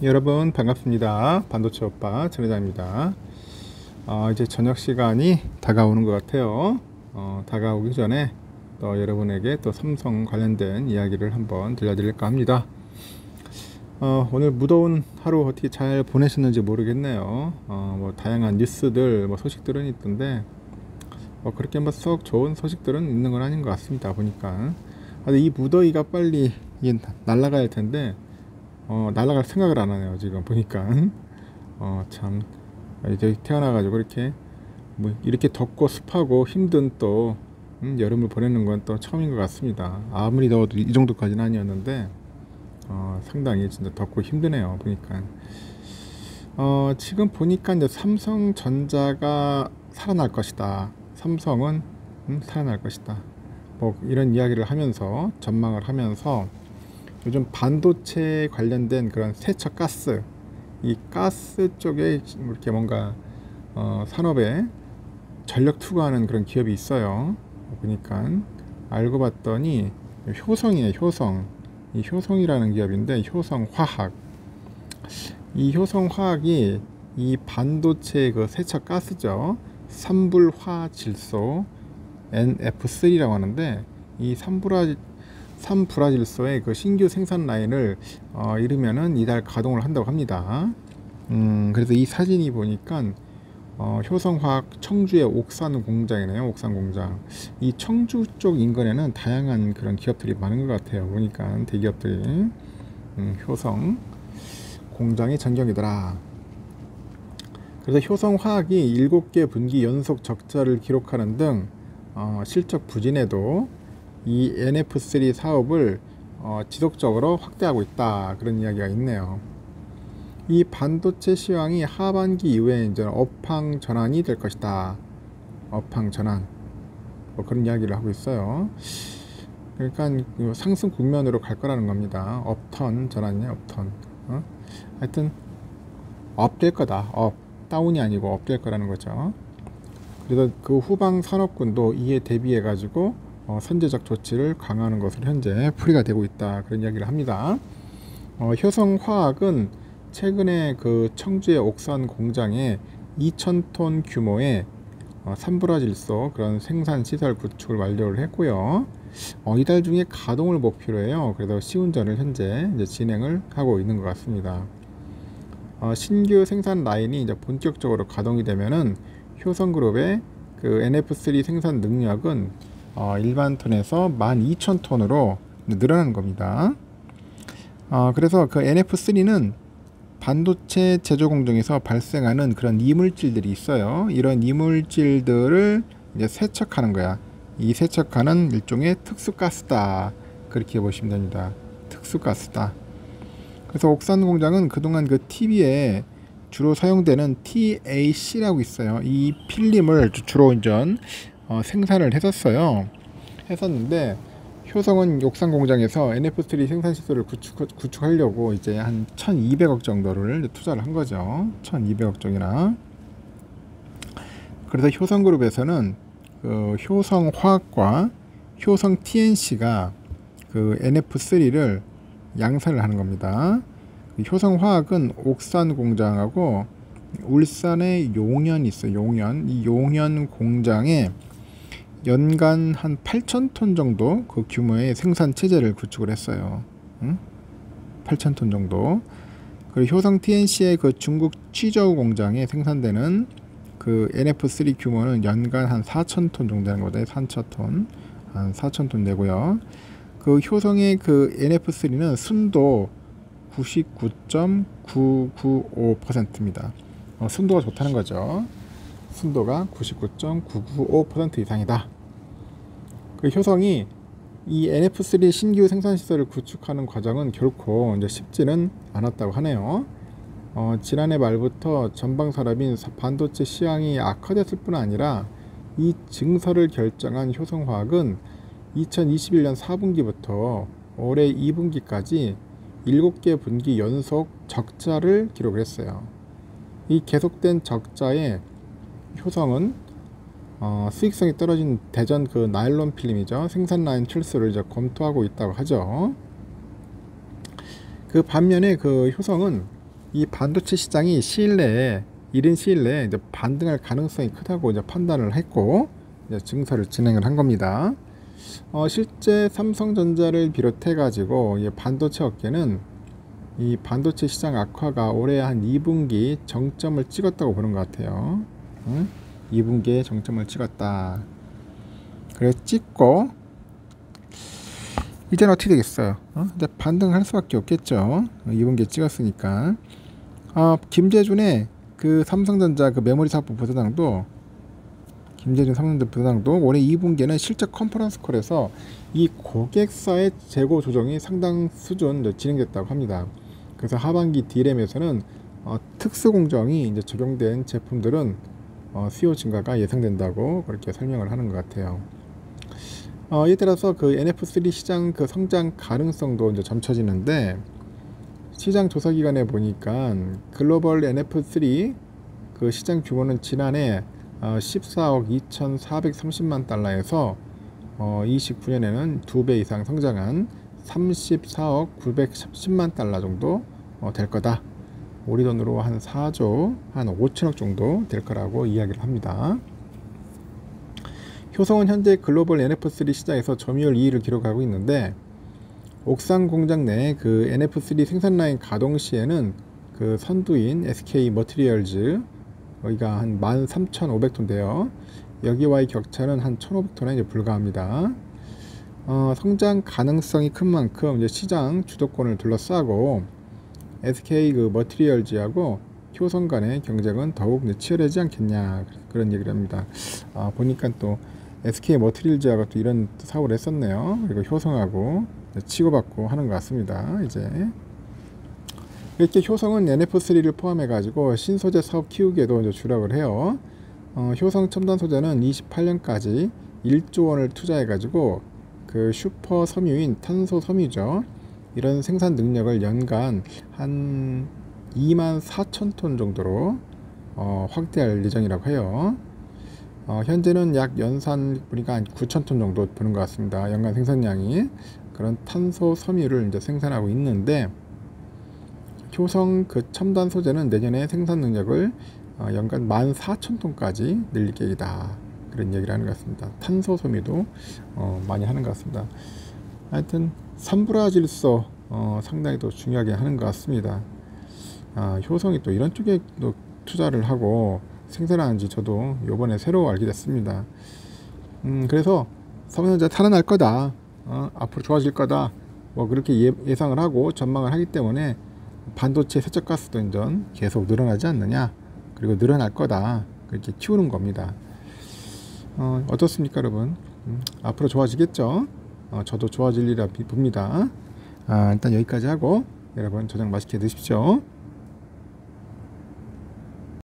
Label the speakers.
Speaker 1: 여러분 반갑습니다. 반도체 오빠 전 회장입니다. 이제 저녁 시간이 다가오는 것 같아요. 다가오기 전에 또 여러분에게 또 삼성 관련된 이야기를 한번 들려드릴까 합니다. 오늘 무더운 하루 어떻게 잘 보내셨는지 모르겠네요. 뭐 다양한 뉴스들 소식들은 있던데 그렇게 썩 좋은 소식들은 있는 건 아닌 것 같습니다. 보니까 이 무더위가 빨리 날아가야 할 텐데 날아갈 생각을 안 하네요. 지금 보니까 참 이제 태어나가지고 이렇게 덥고 습하고 힘든 또 여름을 보내는 건 또 처음인 것 같습니다. 아무리 더워도 이 정도까지는 아니었는데 상당히 진짜 덥고 힘드네요. 보니까 지금 보니까 이제 삼성전자가 살아날 것이다. 삼성은 살아날 것이다. 뭐 이런 이야기를 하면서 전망을 하면서 요즘 반도체 관련된 그런 세척가스, 이 가스 쪽에 이렇게 뭔가 산업에 전력 투구하는 그런 기업이 있어요. 보니까 알고 봤더니 효성이에요. 효성. 이 효성이라는 기업인데, 효성화학. 이 효성화학이 이 반도체 그 세척가스죠. 삼불화질소 NF3라고 하는데, 이 삼불화질소의 그 신규 생산 라인을 이르면은 이달 가동을 한다고 합니다. 그래서 이 사진이 보니까 효성화학 청주의 옥산 공장이네요. 옥산 공장. 이 청주 쪽 인근에는 다양한 그런 기업들이 많은 것 같아요. 보니까 대기업들이 효성 공장이 전경이더라. 그래서 효성화학이 7개 분기 연속 적자를 기록하는 등 실적 부진에도 이 NF3 사업을 지속적으로 확대하고 있다. 그런 이야기가 있네요. 이 반도체 시황이 하반기 이후에 이제 업황 전환이 될 것이다. 업황 전환. 그런 이야기를 하고 있어요. 그러니까 상승 국면으로 갈 거라는 겁니다. 업턴 전환이에요. 업턴. 하여튼 업될 거다. 다운이 아니고 업될 거라는 거죠. 그래서 그 후방 산업군도 이에 대비해 가지고 선제적 조치를 강화하는 것으로 현재 풀이가 되고 있다. 그런 이야기를 합니다. 효성화학은 최근에 그 청주의 옥산 공장에 2,000톤 규모의 삼불화질소 그런 생산 시설 구축을 완료를 했고요. 이달 중에 가동을 목표로 해요. 그래서 시운전을 현재 이제 진행을 하고 있는 것 같습니다. 신규 생산 라인이 이제 본격적으로 가동이 되면은 효성그룹의 그 NF3 생산 능력은 일반 톤에서 12,000톤으로 늘어나는 겁니다. 그래서 그 NF3는 반도체 제조 공정에서 발생하는 그런 이물질들이 있어요. 이런 이물질들을 이제 세척하는 거야. 이 세척하는 일종의 특수가스다. 그렇게 보시면 됩니다. 특수가스다. 그래서 옥산 공장은 그동안 그 TV에 주로 사용되는 TAC라고 있어요. 이 필름을 주로 이제 생산을 했었는데 효성은 옥산 공장에서 NF3 생산 시설을 구축하려고 이제 한 1,200억 정도를 투자를 한 거죠. 1,200억 정이나. 그래서 효성그룹에서는 그 효성화학과 효성 TNC가 그 NF3를 양산을 하는 겁니다. 효성화학은 옥산 공장하고 울산에 용현이 있어요. 용현. 이 용현 공장에 연간 한 8,000톤 정도 그 규모의 생산 체제를 구축을 했어요. 8,000톤 정도. 그리고 효성 TNC의 그 중국 취저우 공장에 생산되는 그 NF3 규모는 연간 한 4,000톤 정도 되는 거다. 4,000톤. 한 4,000톤 되고요. 그 효성의 그 NF3는 순도 99.995%입니다. 순도가 좋다는 거죠. 순도가 99.995% 이상이다. 그 효성이 이 NF3 신규 생산 시설을 구축하는 과정은 결코 이제 쉽지는 않았다고 하네요. 지난해 말부터 전방 산업인 반도체 시황이 악화됐을 뿐 아니라 이 증설을 결정한 효성화학은 2021년 4분기부터 올해 2분기까지 7개 분기 연속 적자를 기록했어요. 이 계속된 적자에 효성은 수익성이 떨어진 대전 그 나일론 필름이죠. 생산 라인 철수를 이제 검토하고 있다고 하죠. 그 반면에 그 효성은 이 반도체 시장이 이른 시일 내에 이제 반등할 가능성이 크다고 이제 판단을 했고 이제 증설을 진행을 한 겁니다. 실제 삼성전자를 비롯해 가지고 이 반도체 업계는 이 반도체 시장 악화가 올해 한 2분기 정점을 찍었다고 보는 것 같아요. 2분기에 정점을 찍었다. 그래 찍고 이제는 어떻게 되겠어요? 이제 반등할 수밖에 없겠죠. 2분기에 찍었으니까. 김재준의 그 삼성전자 그 메모리 사업 부사장도 김재준 삼성전자 부사장도 올해 2분기에는 실적 컨퍼런스 콜에서 이 고객사의 재고 조정이 상당 수준 진행됐다고 합니다. 그래서 하반기 D램에서는 특수 공정이 이제 적용된 제품들은 수요 증가가 예상된다고 그렇게 설명을 하는 것 같아요. 이에 따라서 그 NF3 시장 그 성장 가능성도 이제 점쳐지는데 시장 조사 기관에 보니까 글로벌 NF3 그 시장 규모는 지난해 14억 2,430만 달러에서 29년에는 2배 이상 성장한 34억 910만 달러 정도 될 거다. 우리 돈으로 한 4조 한 5천억 정도 될 거라고 이야기를 합니다. 효성은 현재 글로벌 NF3 시장에서 점유율 2위를 기록하고 있는데 옥산 공장 내 그 NF3 생산 라인 가동 시에는 그 선두인 SK 머티리얼즈 여기가 한 13,500톤인데요. 여기와의 격차는 한 1,500톤에 불과합니다. 성장 가능성이 큰 만큼 이제 시장 주도권을 둘러싸고 SK 그 머티리얼즈하고 효성 간의 경쟁은 더욱 치열하지 않겠냐 그런 얘기를 합니다. 보니까 또 SK 머티리얼즈하고 또 이런 사업을 했었네요. 그리고 효성하고 치고받고 하는 것 같습니다. 이제 이렇게 효성은 NF3를 포함해 가지고 신소재 사업 키우기에도 이제 주력을 해요. 효성 첨단 소재는 28년까지 1조 원을 투자해 가지고 그 슈퍼 섬유인 탄소 섬유죠. 이런 생산 능력을 연간 한 24,000톤 정도로 확대할 예정이라고 해요. 현재는 약 연산 보니까 한 9,000톤 정도 되는 것 같습니다. 연간 생산량이 그런 탄소 섬유를 이제 생산하고 있는데 효성 그 첨단 소재는 내년에 생산 능력을 연간 14,000톤까지 늘릴 계획이다. 그런 얘기를 하는 것 같습니다. 탄소 섬유도 많이 하는 것 같습니다. 하여튼 삼불화질소 상당히 또 중요하게 하는 것 같습니다. 효성이 또 이런 쪽에 또 투자를 하고 생산하는지 저도 요번에 새로 알게 됐습니다. 그래서 삼성전자 살아날 거다, 앞으로 좋아질 거다, 뭐 그렇게 예상을 하고 전망을 하기 때문에 반도체 세척가스 인전 계속 늘어나지 않느냐, 그리고 늘어날 거다, 그렇게 키우는 겁니다. 어떻습니까 여러분? 앞으로 좋아지겠죠? 저도 좋아질리라 봅니다. 일단 여기까지 하고 여러분 저녁 맛있게 드십시오.